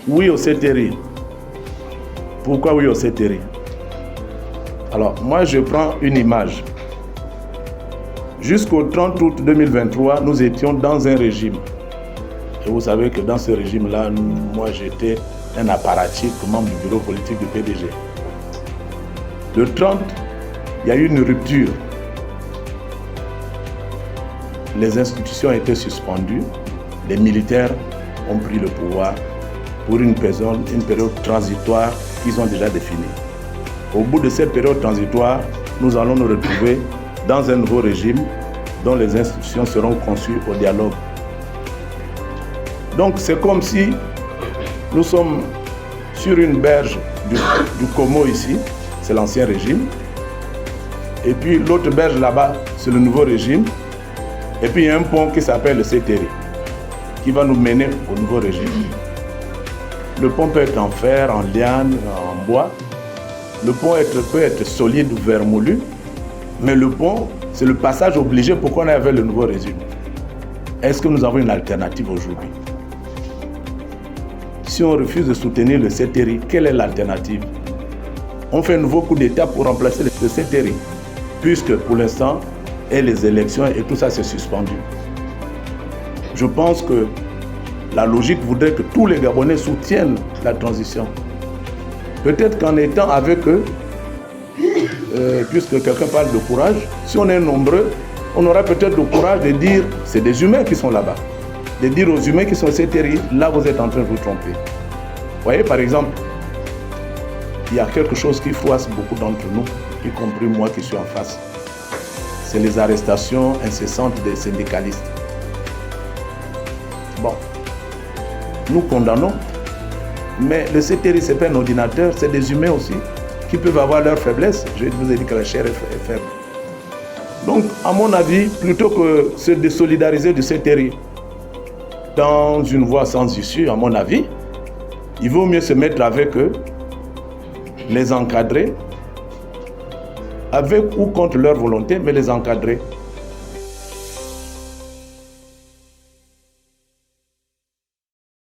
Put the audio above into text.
Oui au CTRI. Pourquoi oui au CTRI? Alors, moi, je prends une image. Jusqu'au 30 août 2023, nous étions dans un régime. Et vous savez que dans ce régime-là, moi, j'étais un apparatchik, membre du bureau politique du PDG. Le 30, il y a eu une rupture. Les institutions étaient suspendues. Les militaires ont pris le pouvoir pour une période transitoire qu'ils ont déjà définie. Au bout de cette période transitoire, nous allons nous retrouver dans un nouveau régime dont les institutions seront conçues au dialogue. Donc c'est comme si nous sommes sur une berge du Congo ici, c'est l'ancien régime, et puis l'autre berge là-bas, c'est le nouveau régime, et puis il y a un pont qui s'appelle le CTRI, qui va nous mener au nouveau régime. Le pont peut être en fer, en liane, en bois. Le pont peut être solide ou vermoulu, mais le pont, c'est le passage obligé pour qu'on ait avec le nouveau régime. Est-ce que nous avons une alternative aujourd'hui? Si on refuse de soutenir le CTRI, quelle est l'alternative? On fait un nouveau coup d'État pour remplacer le CTRI, puisque pour l'instant, les élections et tout ça c'est suspendu. Je pense que la logique voudrait que tous les Gabonais soutiennent la transition. Peut-être qu'en étant avec eux, puisque quelqu'un parle de courage, si on est nombreux, on aura peut-être le courage de dire c'est des humains qui sont là-bas. De dire aux humains qui sont CTRI, là vous êtes en train de vous tromper. Vous voyez, par exemple, il y a quelque chose qui froisse beaucoup d'entre nous, y compris moi qui suis en face. C'est les arrestations incessantes des syndicalistes. Bon, nous condamnons, mais le CTRI, ce n'est pas un ordinateur, c'est des humains aussi, qui peuvent avoir leurs faiblesses. Je vous ai dit que la chair est faible. Donc, à mon avis, plutôt que se désolidariser du CTRI dans une voie sans issue, à mon avis, il vaut mieux se mettre avec eux, les encadrer, avec ou contre leur volonté, mais les encadrer.